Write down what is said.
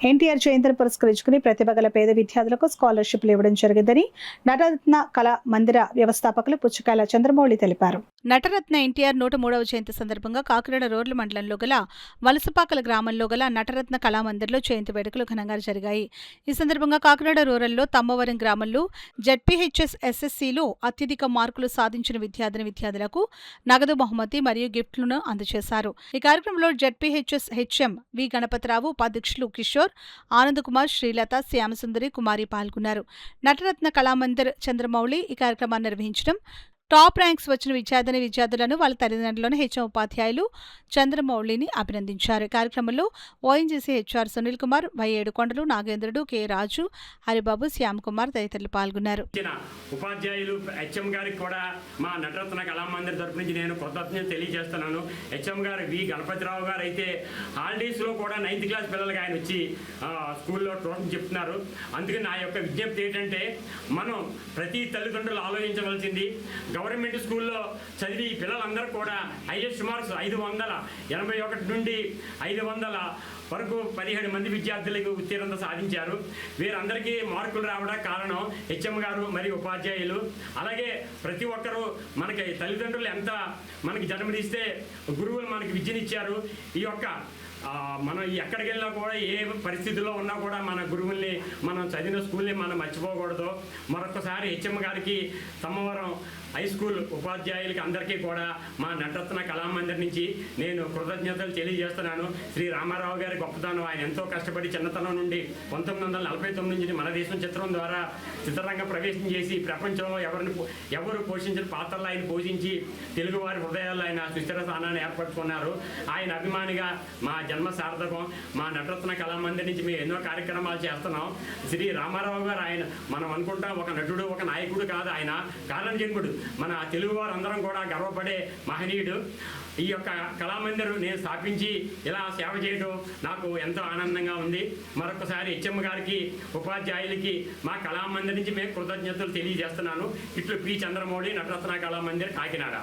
ఎన్టీఆర్ జయంతిని పురస్కరించుకుని ప్రతిభ గల పేద విద్యార్థులకు స్కాలర్షిప్లు ఇవ్వడం జరిగిందని నటరత్న కళా మందిర వ్యవస్థాపకులు పుచ్చకాయల చంద్రమౌళి తెలిపారు. నటరత్న ఎన్టీఆర్ 103వ జయంతి సందర్భంగా కాకినాడ రోడ్ల మండలంలో గల వలసపాకల గ్రామంలో గల నటరత్న కళామందిర్లో జయంతి వేడుకలు ఘనంగా జరిగాయి. ఈ సందర్భంగా కాకినాడ రూరల్లో తమ్మవరం గ్రామంలో జెడ్పీహెచ్ఎస్ ఎస్ఎస్సీలో అత్యధిక మార్కులు సాధించిన విద్యార్థులకు నగదు బహుమతి మరియు గిఫ్ట్లను అందజేశారు. ఈ కార్యక్రమంలో జెడ్పీహెచ్ఎస్ హెచ్ఎం వి గణపతిరావు, ఉపాధ్యక్షులు కిషోర్, ఆనందకుమార్, శ్రీలత, శ్యామసుందరి, కుమారి పాల్గొన్నారు. నటరత్న కళామందిర్ చంద్రమౌళి ఈ కార్యక్రమాన్ని నిర్వహించడం, టాప్ ర్యాంక్స్ వచ్చిన విద్యార్థులను వాళ్ళ తల్లిదండ్రులను హెచ్ఎం ఉపాధ్యాయులు చంద్రమౌళిని అభినందించారు. ఈ కార్యక్రమంలో ONGC HR Sunil Kumar, Y Yedukondalu, Nagendrudu, K Raju, Haribabu, Shyam Kumar తదితరులు పాల్గొన్నారు. ఉపాధ్యాయులు హెచ్ఎం గారికి కూడా మా నటరత్న కళామందిర్ తరపు నుంచి నేను కృతజ్ఞతలు తెలియజేస్తున్నాను. హెచ్ఎం గారు వి గణపతిరావు గారు అయితే హాలిడేస్లో కూడా 9th క్లాస్ పిల్లలకి ఆయన వచ్చి స్కూల్లో ట్యూషన్ చెప్తున్నారు. అందుకని నా యొక్క విజ్ఞప్తి ఏంటంటే, మనం ప్రతి తల్లిదండ్రులు ఆలోచించవలసింది, గవర్నమెంట్ స్కూల్లో చదివి పిల్లలందరూ కూడా హైయెస్ట్ మార్క్స్ 581 నుండి 500 వరకు 17 మంది విద్యార్థులకు ఉత్తీర్ణత సాధించారు. వీరందరికీ మార్కులు రావడానికి కారణం హెచ్ఎం గారు మరియు ఉపాధ్యాయులు. అలాగే ప్రతి ఒక్కరూ మనకి తల్లిదండ్రులు ఎంత మనకి జన్మనిస్తే గురువులు మనకి విద్యనిచ్చారు. ఈ యొక్క మనం ఎక్కడికి వెళ్ళినా కూడా ఏ పరిస్థితుల్లో ఉన్నా కూడా మన గురువుల్ని, మనం చదివిన స్కూల్ని మనం మర్చిపోకూడదు. మరొకసారి హెచ్ఎం గారికి, తమ్మవరం హై స్కూల్ ఉపాధ్యాయులకి అందరికీ కూడా మా నటరత్న కళామందిర్ నుంచి నేను కృతజ్ఞతలు తెలియజేస్తున్నాను. శ్రీ రామారావు గారి గొప్పతనం, ఆయన ఎంతో కష్టపడి చిన్నతనం నుండి 1949 నుంచి మన దేశం చిత్రం ద్వారా చిత్రరంగ ప్రవేశం చేసి ప్రపంచంలో ఎవరు పోషించిన పాత్రలు ఆయన పోషించి తెలుగువారి హృదయాల్లో ఆయన సుస్థిర స్థానాన్ని ఏర్పరచుకున్నారు. ఆయన అభిమానిగా మా జన్మ సార్థకం. మా నటరత్న కళామందిర్ నుంచి మేము ఎన్నో కార్యక్రమాలు చేస్తున్నాం. శ్రీ రామారావు గారు ఆయన మనం అనుకుంటాం ఒక నటుడు, ఒక నాయకుడు కాదు, ఆయన కారణజన్ముడు. మన తెలుగువారు అందరం కూడా గర్వపడే మహనీయుడు. ఈ యొక్క కళామందిర్ నేను స్థాపించి ఇలా సేవ చేయడం నాకు ఎంతో ఆనందంగా ఉంది. మరొకసారి హెచ్ఎం గారికి, ఉపాధ్యాయులకి మా కళామందిర్ నుంచి మేము కృతజ్ఞతలు తెలియజేస్తున్నాను. ఇట్లు పి చంద్రమౌళి, నటరత్న కళామందిర్, కాకినాడ.